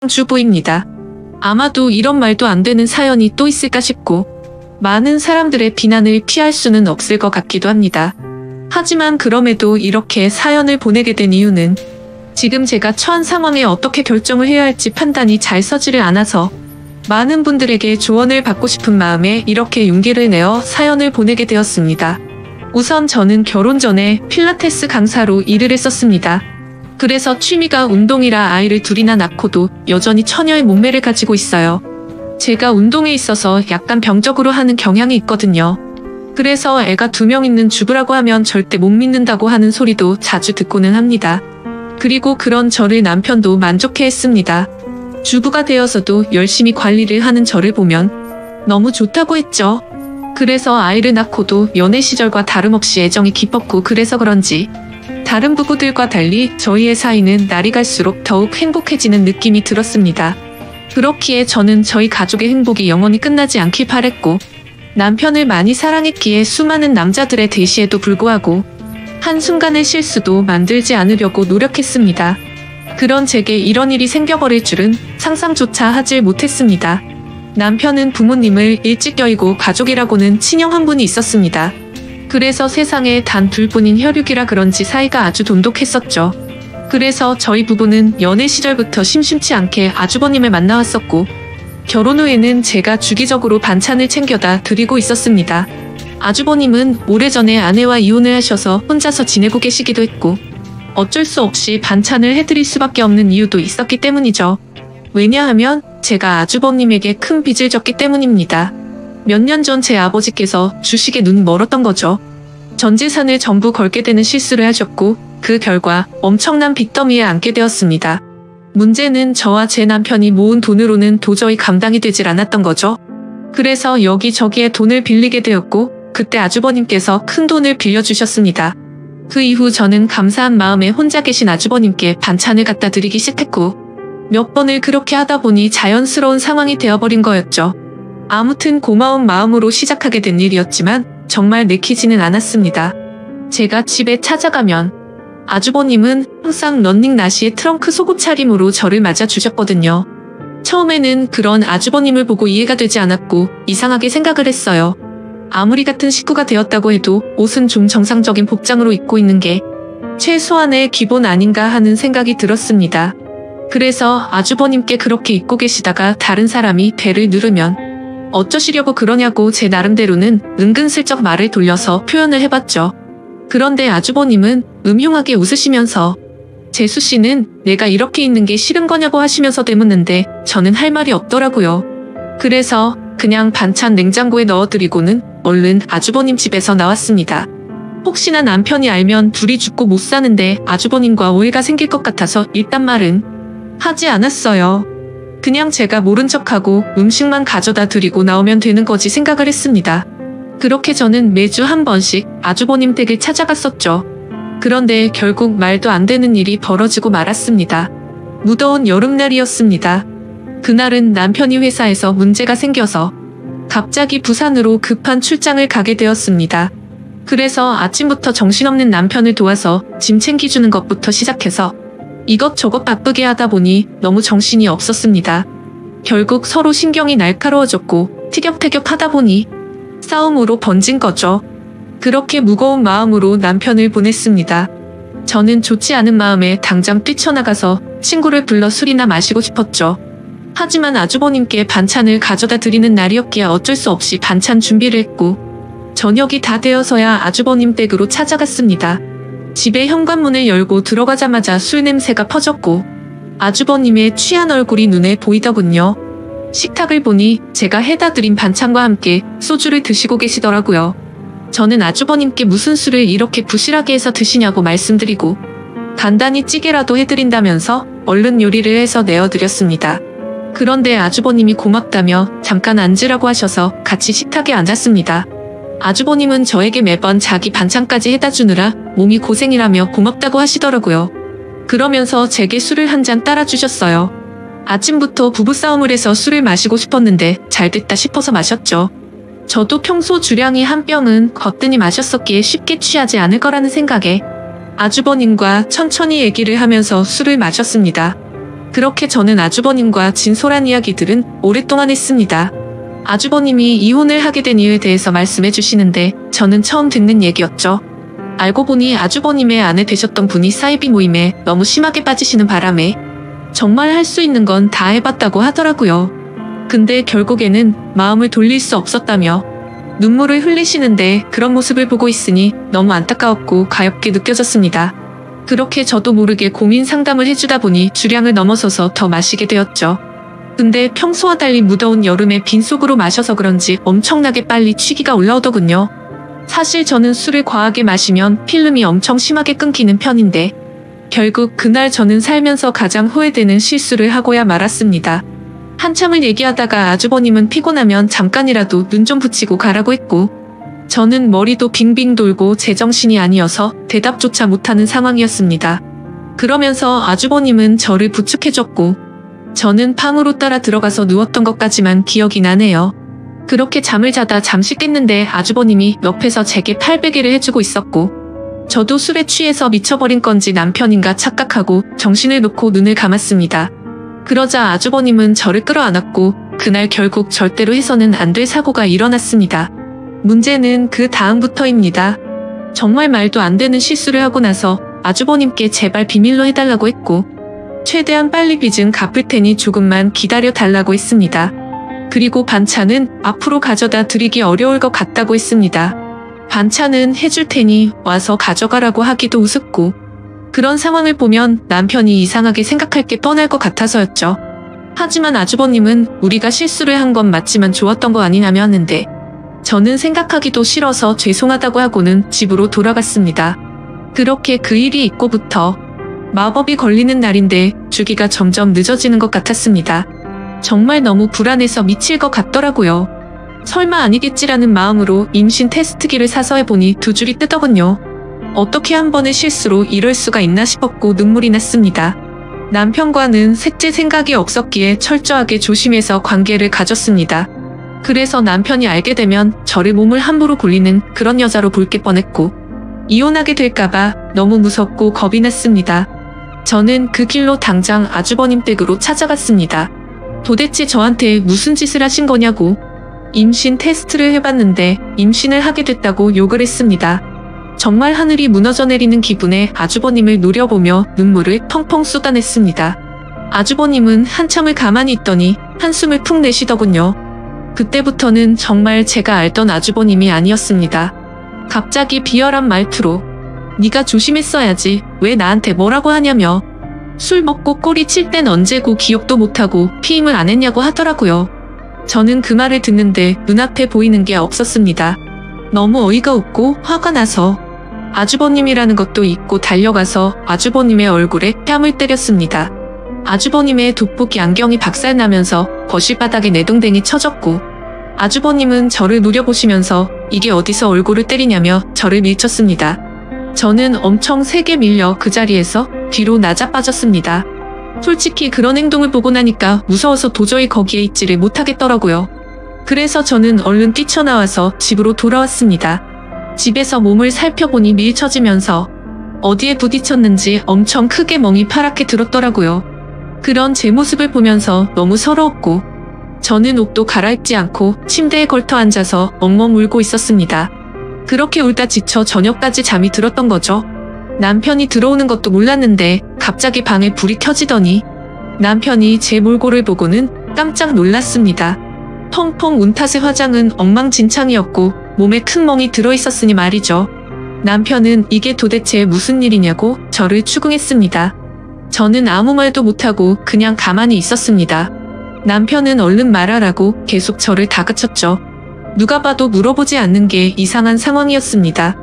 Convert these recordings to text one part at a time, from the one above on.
주부입니다. 아마도 이런 말도 안 되는 사연이 또 있을까 싶고 많은 사람들의 비난을 피할 수는 없을 것 같기도 합니다. 하지만 그럼에도 이렇게 사연을 보내게 된 이유는 지금 제가 처한 상황에 어떻게 결정을 해야 할지 판단이 잘 서지를 않아서 많은 분들에게 조언을 받고 싶은 마음에 이렇게 용기를 내어 사연을 보내게 되었습니다. 우선 저는 결혼 전에 필라테스 강사로 일을 했었습니다. 그래서 취미가 운동이라 아이를 둘이나 낳고도 여전히 처녀의 몸매를 가지고 있어요. 제가 운동에 있어서 약간 병적으로 하는 경향이 있거든요. 그래서 애가 2명 있는 주부라고 하면 절대 못 믿는다고 하는 소리도 자주 듣고는 합니다. 그리고 그런 저를 남편도 만족해 했습니다. 주부가 되어서도 열심히 관리를 하는 저를 보면 너무 좋다고 했죠. 그래서 아이를 낳고도 연애 시절과 다름없이 애정이 깊었고 그래서 그런지 다른 부부들과 달리 저희의 사이는 날이 갈수록 더욱 행복해지는 느낌이 들었습니다. 그렇기에 저는 저희 가족의 행복이 영원히 끝나지 않길 바랬고 남편을 많이 사랑했기에 수많은 남자들의 대시에도 불구하고 한순간의 실수도 만들지 않으려고 노력했습니다. 그런 제게 이런 일이 생겨버릴 줄은 상상조차 하질 못했습니다. 남편은 부모님을 일찍 여의고 가족이라고는 친형 한 분이 있었습니다. 그래서 세상에 단 둘뿐인 혈육이라 그런지 사이가 아주 돈독했었죠. 그래서 저희 부부는 연애 시절부터 심심치 않게 아주버님을 만나왔었고 결혼 후에는 제가 주기적으로 반찬을 챙겨다 드리고 있었습니다. 아주버님은 오래전에 아내와 이혼을 하셔서 혼자서 지내고 계시기도 했고 어쩔 수 없이 반찬을 해드릴 수밖에 없는 이유도 있었기 때문이죠. 왜냐하면 제가 아주버님에게 큰 빚을 졌기 때문입니다. 몇 년 전 제 아버지께서 주식에 눈이 멀었던 거죠. 전 재산을 전부 걸게 되는 실수를 하셨고 그 결과 엄청난 빚더미에 앉게 되었습니다. 문제는 저와 제 남편이 모은 돈으로는 도저히 감당이 되질 않았던 거죠. 그래서 여기저기에 돈을 빌리게 되었고 그때 아주버님께서 큰 돈을 빌려주셨습니다. 그 이후 저는 감사한 마음에 혼자 계신 아주버님께 반찬을 갖다 드리기 시작했고 몇 번을 그렇게 하다 보니 자연스러운 상황이 되어버린 거였죠. 아무튼 고마운 마음으로 시작하게 된 일이었지만 정말 내키지는 않았습니다. 제가 집에 찾아가면 아주버님은 항상 런닝 나시의 트렁크 속옷 차림으로 저를 맞아주셨거든요. 처음에는 그런 아주버님을 보고 이해가 되지 않았고 이상하게 생각을 했어요. 아무리 같은 식구가 되었다고 해도 옷은 좀 정상적인 복장으로 입고 있는 게 최소한의 기본 아닌가 하는 생각이 들었습니다. 그래서 아주버님께 그렇게 입고 계시다가 다른 사람이 배를 누르면 어쩌시려고 그러냐고 제 나름대로는 은근슬쩍 말을 돌려서 표현을 해봤죠. 그런데 아주버님은 음흉하게 웃으시면서 재수씨는 내가 이렇게 있는 게 싫은 거냐고 하시면서 되묻는데 저는 할 말이 없더라고요. 그래서 그냥 반찬 냉장고에 넣어드리고는 얼른 아주버님 집에서 나왔습니다. 혹시나 남편이 알면 둘이 죽고 못 사는데 아주버님과 오해가 생길 것 같아서 일단 말은 하지 않았어요. 그냥 제가 모른 척하고 음식만 가져다 드리고 나오면 되는 거지 생각을 했습니다. 그렇게 저는 매주 한 번씩 아주버님 댁을 찾아갔었죠. 그런데 결국 말도 안 되는 일이 벌어지고 말았습니다. 무더운 여름날이었습니다. 그날은 남편이 회사에서 문제가 생겨서 갑자기 부산으로 급한 출장을 가게 되었습니다. 그래서 아침부터 정신없는 남편을 도와서 짐 챙겨주는 것부터 시작해서 이것저것 바쁘게 하다 보니 너무 정신이 없었습니다. 결국 서로 신경이 날카로워졌고 티격태격 하다 보니 싸움으로 번진 거죠. 그렇게 무거운 마음으로 남편을 보냈습니다. 저는 좋지 않은 마음에 당장 뛰쳐나가서 친구를 불러 술이나 마시고 싶었죠. 하지만 아주버님께 반찬을 가져다 드리는 날이었기에 어쩔 수 없이 반찬 준비를 했고 저녁이 다 되어서야 아주버님 댁으로 찾아갔습니다. 집의 현관문을 열고 들어가자마자 술 냄새가 퍼졌고 아주버님의 취한 얼굴이 눈에 보이더군요. 식탁을 보니 제가 해다 드린 반찬과 함께 소주를 드시고 계시더라고요. 저는 아주버님께 무슨 술을 이렇게 부실하게 해서 드시냐고 말씀드리고 간단히 찌개라도 해드린다면서 얼른 요리를 해서 내어드렸습니다. 그런데 아주버님이 고맙다며 잠깐 앉으라고 하셔서 같이 식탁에 앉았습니다. 아주버님은 저에게 매번 자기 반찬까지 해다 주느라 몸이 고생이라며 고맙다고 하시더라고요. 그러면서 제게 술을 한 잔 따라 주셨어요. 아침부터 부부싸움을 해서 술을 마시고 싶었는데 잘됐다 싶어서 마셨죠. 저도 평소 주량이 한 병은 거뜬히 마셨었기에 쉽게 취하지 않을 거라는 생각에 아주버님과 천천히 얘기를 하면서 술을 마셨습니다. 그렇게 저는 아주버님과 진솔한 이야기들은 오랫동안 했습니다. 아주버님이 이혼을 하게 된 이유에 대해서 말씀해 주시는데 저는 처음 듣는 얘기였죠. 알고 보니 아주버님의 아내 되셨던 분이 사이비 모임에 너무 심하게 빠지시는 바람에 정말 할 수 있는 건 다 해봤다고 하더라고요. 근데 결국에는 마음을 돌릴 수 없었다며 눈물을 흘리시는데 그런 모습을 보고 있으니 너무 안타까웠고 가엽게 느껴졌습니다. 그렇게 저도 모르게 고민 상담을 해주다 보니 주량을 넘어서서 더 마시게 되었죠. 근데 평소와 달리 무더운 여름에 빈속으로 마셔서 그런지 엄청나게 빨리 취기가 올라오더군요. 사실 저는 술을 과하게 마시면 필름이 엄청 심하게 끊기는 편인데 결국 그날 저는 살면서 가장 후회되는 실수를 하고야 말았습니다. 한참을 얘기하다가 아주버님은 피곤하면 잠깐이라도 눈 좀 붙이고 가라고 했고 저는 머리도 빙빙 돌고 제정신이 아니어서 대답조차 못하는 상황이었습니다. 그러면서 아주버님은 저를 부축해줬고 저는 방으로 따라 들어가서 누웠던 것까지만 기억이 나네요. 그렇게 잠을 자다 잠시 깼는데 아주버님이 옆에서 제게 팔베개를 해주고 있었고 저도 술에 취해서 미쳐버린 건지 남편인가 착각하고 정신을 놓고 눈을 감았습니다. 그러자 아주버님은 저를 끌어안았고 그날 결국 절대로 해서는 안 될 사고가 일어났습니다. 문제는 그 다음부터입니다. 정말 말도 안 되는 실수를 하고 나서 아주버님께 제발 비밀로 해달라고 했고 최대한 빨리 빚은 갚을 테니 조금만 기다려 달라고 했습니다. 그리고 반찬은 앞으로 가져다 드리기 어려울 것 같다고 했습니다. 반찬은 해줄 테니 와서 가져가라고 하기도 우습고 그런 상황을 보면 남편이 이상하게 생각할 게 뻔할 것 같아서였죠. 하지만 아주버님은 우리가 실수를 한 건 맞지만 좋았던 거 아니냐며 하는데 저는 생각하기도 싫어서 죄송하다고 하고는 집으로 돌아갔습니다. 그렇게 그 일이 있고부터 마법이 걸리는 날인데 주기가 점점 늦어지는 것 같았습니다. 정말 너무 불안해서 미칠 것 같더라고요. 설마 아니겠지라는 마음으로 임신 테스트기를 사서 해보니 두 줄이 뜨더군요. 어떻게 한 번의 실수로 이럴 수가 있나 싶었고 눈물이 났습니다. 남편과는 셋째 생각이 없었기에 철저하게 조심해서 관계를 가졌습니다. 그래서 남편이 알게 되면 저를 몸을 함부로 굴리는 그런 여자로 볼 게 뻔했고 이혼하게 될까봐 너무 무섭고 겁이 났습니다. 저는 그 길로 당장 아주버님 댁으로 찾아갔습니다. 도대체 저한테 무슨 짓을 하신 거냐고 임신 테스트를 해봤는데 임신을 하게 됐다고 욕을 했습니다. 정말 하늘이 무너져 내리는 기분에 아주버님을 노려보며 눈물을 펑펑 쏟아냈습니다. 아주버님은 한참을 가만히 있더니 한숨을 푹 내쉬더군요. 그때부터는 정말 제가 알던 아주버님이 아니었습니다. 갑자기 비열한 말투로 네가 조심했어야지 왜 나한테 뭐라고 하냐며 술 먹고 꼬리 칠 땐 언제고 기억도 못하고 피임을 안 했냐고 하더라고요. 저는 그 말을 듣는데 눈앞에 보이는 게 없었습니다. 너무 어이가 없고 화가 나서 아주버님이라는 것도 잊고 달려가서 아주버님의 얼굴에 뺨을 때렸습니다. 아주버님의 돋보기 안경이 박살나면서 거실 바닥에 내동댕이 쳐졌고 아주버님은 저를 노려보시면서 이게 어디서 얼굴을 때리냐며 저를 밀쳤습니다. 저는 엄청 세게 밀려 그 자리에서 뒤로 나자빠졌습니다. 솔직히 그런 행동을 보고 나니까 무서워서 도저히 거기에 있지를 못하겠더라고요. 그래서 저는 얼른 뛰쳐나와서 집으로 돌아왔습니다. 집에서 몸을 살펴보니 밀쳐지면서 어디에 부딪혔는지 엄청 크게 멍이 파랗게 들었더라고요. 그런 제 모습을 보면서 너무 서러웠고 저는 옷도 갈아입지 않고 침대에 걸터 앉아서 엉엉 울고 있었습니다. 그렇게 울다 지쳐 저녁까지 잠이 들었던 거죠. 남편이 들어오는 것도 몰랐는데 갑자기 방에 불이 켜지더니 남편이 제 몰골을 보고는 깜짝 놀랐습니다. 펑펑 운 탓에 화장은 엉망진창이었고 몸에 큰 멍이 들어있었으니 말이죠. 남편은 이게 도대체 무슨 일이냐고 저를 추궁했습니다. 저는 아무 말도 못하고 그냥 가만히 있었습니다. 남편은 얼른 말하라고 계속 저를 다그쳤죠. 누가 봐도 물어보지 않는 게 이상한 상황이었습니다.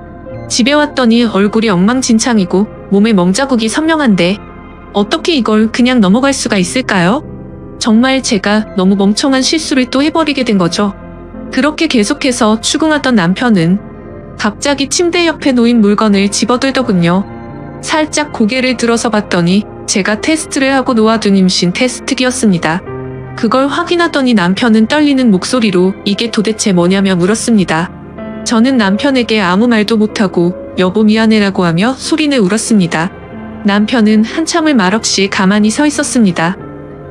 집에 왔더니 얼굴이 엉망진창이고 몸에 멍자국이 선명한데 어떻게 이걸 그냥 넘어갈 수가 있을까요? 정말 제가 너무 멍청한 실수를 또 해버리게 된 거죠. 그렇게 계속해서 추궁하던 남편은 갑자기 침대 옆에 놓인 물건을 집어들더군요. 살짝 고개를 들어서 봤더니 제가 테스트를 하고 놓아둔 임신 테스트기였습니다. 그걸 확인하더니 남편은 떨리는 목소리로 이게 도대체 뭐냐며 물었습니다. 저는 남편에게 아무 말도 못하고 여보 미안해라고 하며 소리내 울었습니다. 남편은 한참을 말없이 가만히 서 있었습니다.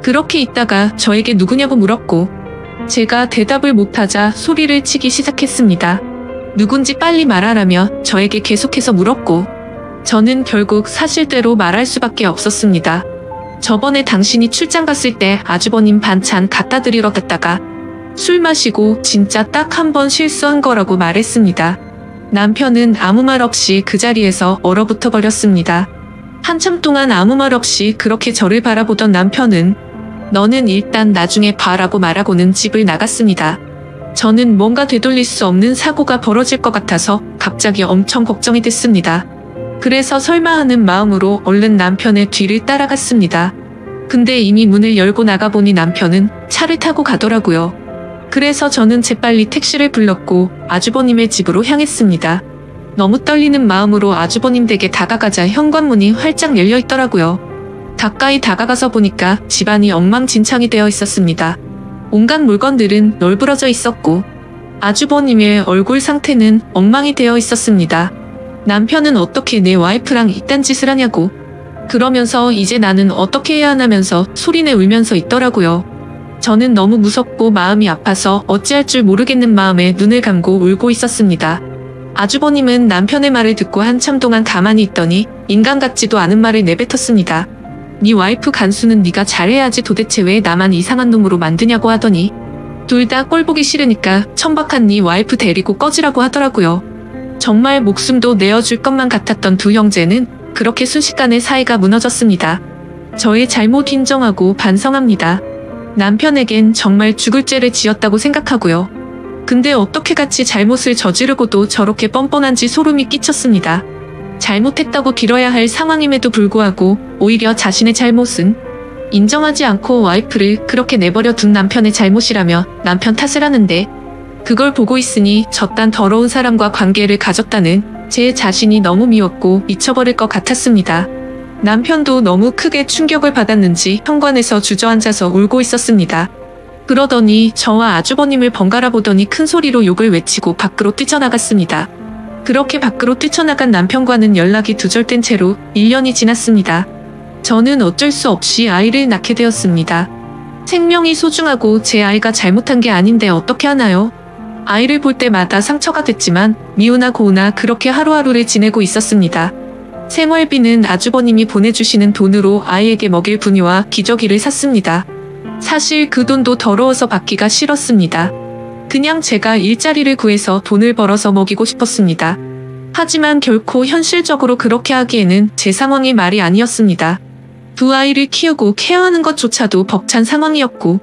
그렇게 있다가 저에게 누구냐고 물었고 제가 대답을 못하자 소리를 치기 시작했습니다. 누군지 빨리 말하라며 저에게 계속해서 물었고 저는 결국 사실대로 말할 수밖에 없었습니다. 저번에 당신이 출장 갔을 때 아주버님 반찬 갖다 드리러 갔다가 술 마시고 진짜 딱 한 번 실수한 거라고 말했습니다. 남편은 아무 말 없이 그 자리에서 얼어붙어 버렸습니다. 한참 동안 아무 말 없이 그렇게 저를 바라보던 남편은 너는 일단 나중에 봐라고 말하고는 집을 나갔습니다. 저는 뭔가 되돌릴 수 없는 사고가 벌어질 것 같아서 갑자기 엄청 걱정이 됐습니다. 그래서 설마 하는 마음으로 얼른 남편의 뒤를 따라갔습니다. 근데 이미 문을 열고 나가보니 남편은 차를 타고 가더라고요. 그래서 저는 재빨리 택시를 불렀고 아주버님의 집으로 향했습니다. 너무 떨리는 마음으로 아주버님 댁에 다가가자 현관문이 활짝 열려 있더라고요. 가까이 다가가서 보니까 집안이 엉망진창이 되어 있었습니다. 온갖 물건들은 널브러져 있었고 아주버님의 얼굴 상태는 엉망이 되어 있었습니다. 남편은 어떻게 내 와이프랑 이딴 짓을 하냐고 그러면서 이제 나는 어떻게 해야 하냐면서 소리내 울면서 있더라고요. 저는 너무 무섭고 마음이 아파서 어찌할 줄 모르겠는 마음에 눈을 감고 울고 있었습니다. 아주버님은 남편의 말을 듣고 한참 동안 가만히 있더니 인간 같지도 않은 말을 내뱉었습니다. 네 와이프 간수는 네가 잘해야지 도대체 왜 나만 이상한 놈으로 만드냐고 하더니 둘 다 꼴보기 싫으니까 천박한 네 와이프 데리고 꺼지라고 하더라고요. 정말 목숨도 내어줄 것만 같았던 두 형제는 그렇게 순식간에 사이가 무너졌습니다. 저의 잘못 인정하고 반성합니다. 남편에겐 정말 죽을 죄를 지었다고 생각하고요. 근데 어떻게 같이 잘못을 저지르고도 저렇게 뻔뻔한지 소름이 끼쳤습니다. 잘못했다고 빌어야 할 상황임에도 불구하고 오히려 자신의 잘못은 인정하지 않고 와이프를 그렇게 내버려 둔 남편의 잘못이라며 남편 탓을 하는데 그걸 보고 있으니 저딴 더러운 사람과 관계를 가졌다는 제 자신이 너무 미웠고 미쳐버릴 것 같았습니다. 남편도 너무 크게 충격을 받았는지 현관에서 주저앉아서 울고 있었습니다. 그러더니 저와 아주버님을 번갈아 보더니 큰 소리로 욕을 외치고 밖으로 뛰쳐나갔습니다. 그렇게 밖으로 뛰쳐나간 남편과는 연락이 두절된 채로 1년이 지났습니다. 저는 어쩔 수 없이 아이를 낳게 되었습니다. 생명이 소중하고 제 아이가 잘못한 게 아닌데 어떻게 하나요? 아이를 볼 때마다 상처가 됐지만 미우나 고우나 그렇게 하루하루를 지내고 있었습니다. 생활비는 아주버님이 보내주시는 돈으로 아이에게 먹일 분유와 기저귀를 샀습니다. 사실 그 돈도 더러워서 받기가 싫었습니다. 그냥 제가 일자리를 구해서 돈을 벌어서 먹이고 싶었습니다. 하지만 결코 현실적으로 그렇게 하기에는 제 상황이 말이 아니었습니다. 두 아이를 키우고 케어하는 것조차도 벅찬 상황이었고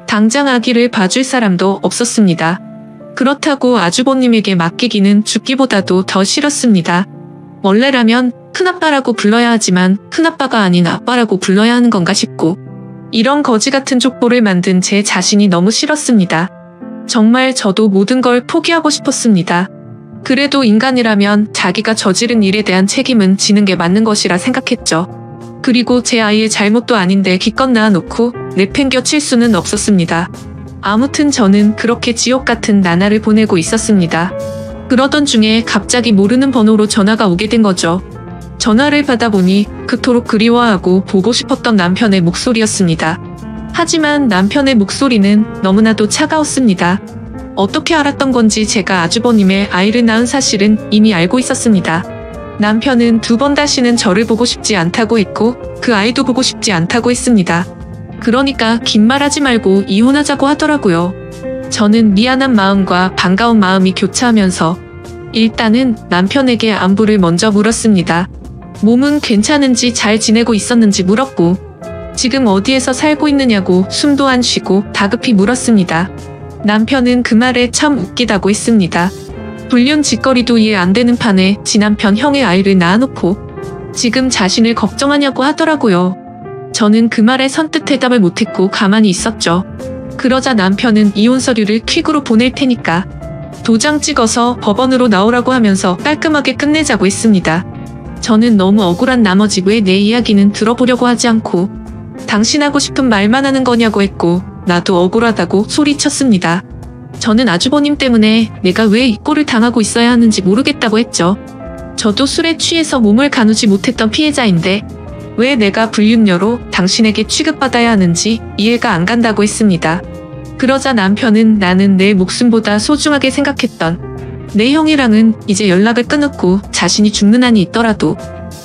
당장 아기를 봐줄 사람도 없었습니다. 그렇다고 아주버님에게 맡기기는 죽기보다도 더 싫었습니다. 원래라면 큰아빠라고 불러야 하지만 큰아빠가 아닌 아빠라고 불러야 하는 건가 싶고 이런 거지 같은 족보를 만든 제 자신이 너무 싫었습니다. 정말 저도 모든 걸 포기하고 싶었습니다. 그래도 인간이라면 자기가 저지른 일에 대한 책임은 지는 게 맞는 것이라 생각했죠. 그리고 제 아이의 잘못도 아닌데 기껏 낳아놓고 내팽겨 칠 수는 없었습니다. 아무튼 저는 그렇게 지옥 같은 나날을 보내고 있었습니다. 그러던 중에 갑자기 모르는 번호로 전화가 오게 된 거죠. 전화를 받아보니 그토록 그리워하고 보고 싶었던 남편의 목소리였습니다. 하지만 남편의 목소리는 너무나도 차가웠습니다. 어떻게 알았던 건지 제가 아주버님의 아이를 낳은 사실은 이미 알고 있었습니다. 남편은 2번 다시는 저를 보고 싶지 않다고 했고 그 아이도 보고 싶지 않다고 했습니다. 그러니까 긴 말하지 말고 이혼하자고 하더라고요. 저는 미안한 마음과 반가운 마음이 교차하면서 일단은 남편에게 안부를 먼저 물었습니다. 몸은 괜찮은지 잘 지내고 있었는지 물었고 지금 어디에서 살고 있느냐고 숨도 안 쉬고 다급히 물었습니다. 남편은 그 말에 참 웃기다고 했습니다. 불륜 짓거리도 이해 안 되는 판에 지 남편 형의 아이를 낳아놓고 지금 자신을 걱정하냐고 하더라고요. 저는 그 말에 선뜻 대답을 못했고 가만히 있었죠. 그러자 남편은 이혼 서류를 퀵으로 보낼 테니까 도장 찍어서 법원으로 나오라고 하면서 깔끔하게 끝내자고 했습니다. 저는 너무 억울한 나머지 왜 내 이야기는 들어보려고 하지 않고 당신 하고 싶은 말만 하는 거냐고 했고 나도 억울하다고 소리쳤습니다. 저는 아주버님 때문에 내가 왜 이 꼴을 당하고 있어야 하는지 모르겠다고 했죠. 저도 술에 취해서 몸을 가누지 못했던 피해자인데 왜 내가 불륜녀로 당신에게 취급받아야 하는지 이해가 안 간다고 했습니다. 그러자 남편은 나는 내 목숨보다 소중하게 생각했던 내 형이랑은 이제 연락을 끊었고 자신이 죽는 한이 있더라도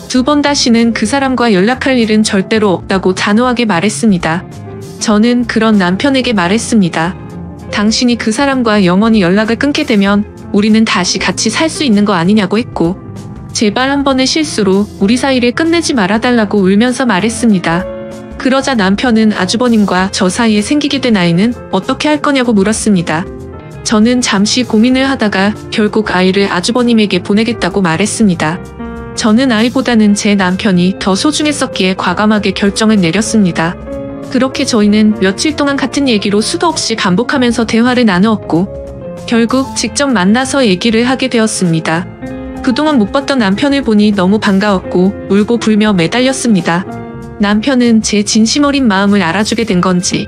2번 다시는 그 사람과 연락할 일은 절대로 없다고 단호하게 말했습니다. 저는 그런 남편에게 말했습니다. 당신이 그 사람과 영원히 연락을 끊게 되면 우리는 다시 같이 살 수 있는 거 아니냐고 했고 제발 한 번의 실수로 우리 사이를 끝내지 말아달라고 울면서 말했습니다. 그러자 남편은 아주버님과 저 사이에 생기게 된 아이는 어떻게 할 거냐고 물었습니다. 저는 잠시 고민을 하다가 결국 아이를 아주버님에게 보내겠다고 말했습니다. 저는 아이보다는 제 남편이 더 소중했었기에 과감하게 결정을 내렸습니다. 그렇게 저희는 며칠 동안 같은 얘기로 수도 없이 반복하면서 대화를 나누었고 결국 직접 만나서 얘기를 하게 되었습니다. 그동안 못 봤던 남편을 보니 너무 반가웠고 울고 불며 매달렸습니다. 남편은 제 진심 어린 마음을 알아주게 된 건지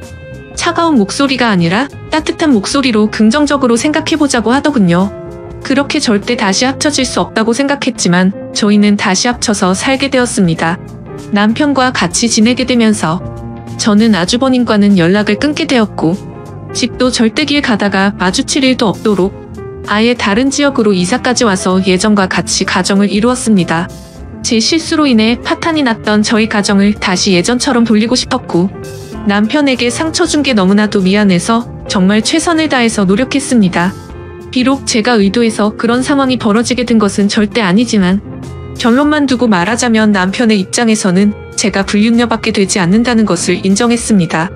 차가운 목소리가 아니라 따뜻한 목소리로 긍정적으로 생각해보자고 하더군요. 그렇게 절대 다시 합쳐질 수 없다고 생각했지만 저희는 다시 합쳐서 살게 되었습니다. 남편과 같이 지내게 되면서 저는 아주버님과는 연락을 끊게 되었고 집도 절대 길 가다가 마주칠 일도 없도록 아예 다른 지역으로 이사까지 와서 예전과 같이 가정을 이루었습니다. 제 실수로 인해 파탄이 났던 저희 가정을 다시 예전처럼 돌리고 싶었고 남편에게 상처 준 게 너무나도 미안해서 정말 최선을 다해서 노력했습니다. 비록 제가 의도해서 그런 상황이 벌어지게 된 것은 절대 아니지만 결론만 두고 말하자면 남편의 입장에서는 제가 불륜녀밖에 되지 않는다는 것을 인정했습니다.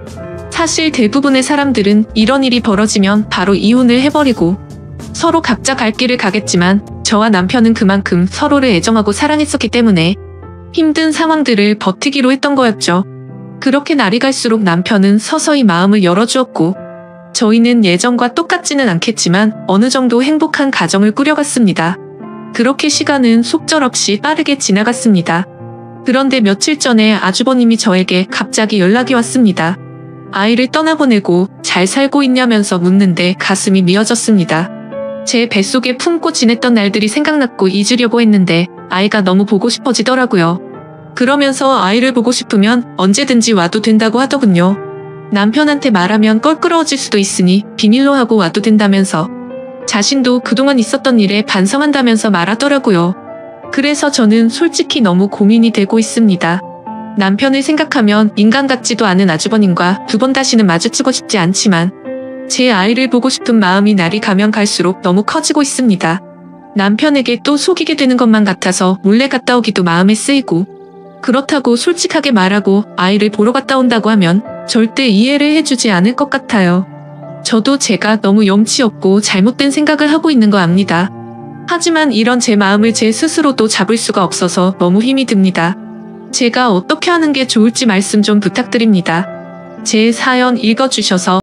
사실 대부분의 사람들은 이런 일이 벌어지면 바로 이혼을 해버리고 서로 각자 갈 길을 가겠지만 저와 남편은 그만큼 서로를 애정하고 사랑했었기 때문에 힘든 상황들을 버티기로 했던 거였죠. 그렇게 날이 갈수록 남편은 서서히 마음을 열어주었고 저희는 예전과 똑같지는 않겠지만 어느 정도 행복한 가정을 꾸려갔습니다. 그렇게 시간은 속절없이 빠르게 지나갔습니다. 그런데 며칠 전에 아주버님이 저에게 갑자기 연락이 왔습니다. 아이를 떠나보내고 잘 살고 있냐면서 묻는데 가슴이 미어졌습니다. 제 뱃속에 품고 지냈던 날들이 생각났고 잊으려고 했는데 아이가 너무 보고 싶어지더라고요. 그러면서 아이를 보고 싶으면 언제든지 와도 된다고 하더군요. 남편한테 말하면 껄끄러워질 수도 있으니 비밀로 하고 와도 된다면서 자신도 그동안 있었던 일에 반성한다면서 말하더라고요. 그래서 저는 솔직히 너무 고민이 되고 있습니다. 남편을 생각하면 인간 같지도 않은 아주버님과 2번 다시는 마주치고 싶지 않지만 제 아이를 보고 싶은 마음이 날이 가면 갈수록 너무 커지고 있습니다. 남편에게 또 속이게 되는 것만 같아서 몰래 갔다 오기도 마음에 쓰이고 그렇다고 솔직하게 말하고 아이를 보러 갔다 온다고 하면 절대 이해를 해주지 않을 것 같아요. 저도 제가 너무 염치 없고 잘못된 생각을 하고 있는 거 압니다. 하지만 이런 제 마음을 제 스스로도 잡을 수가 없어서 너무 힘이 듭니다. 제가 어떻게 하는 게 좋을지 말씀 좀 부탁드립니다. 제 사연 읽어주셔서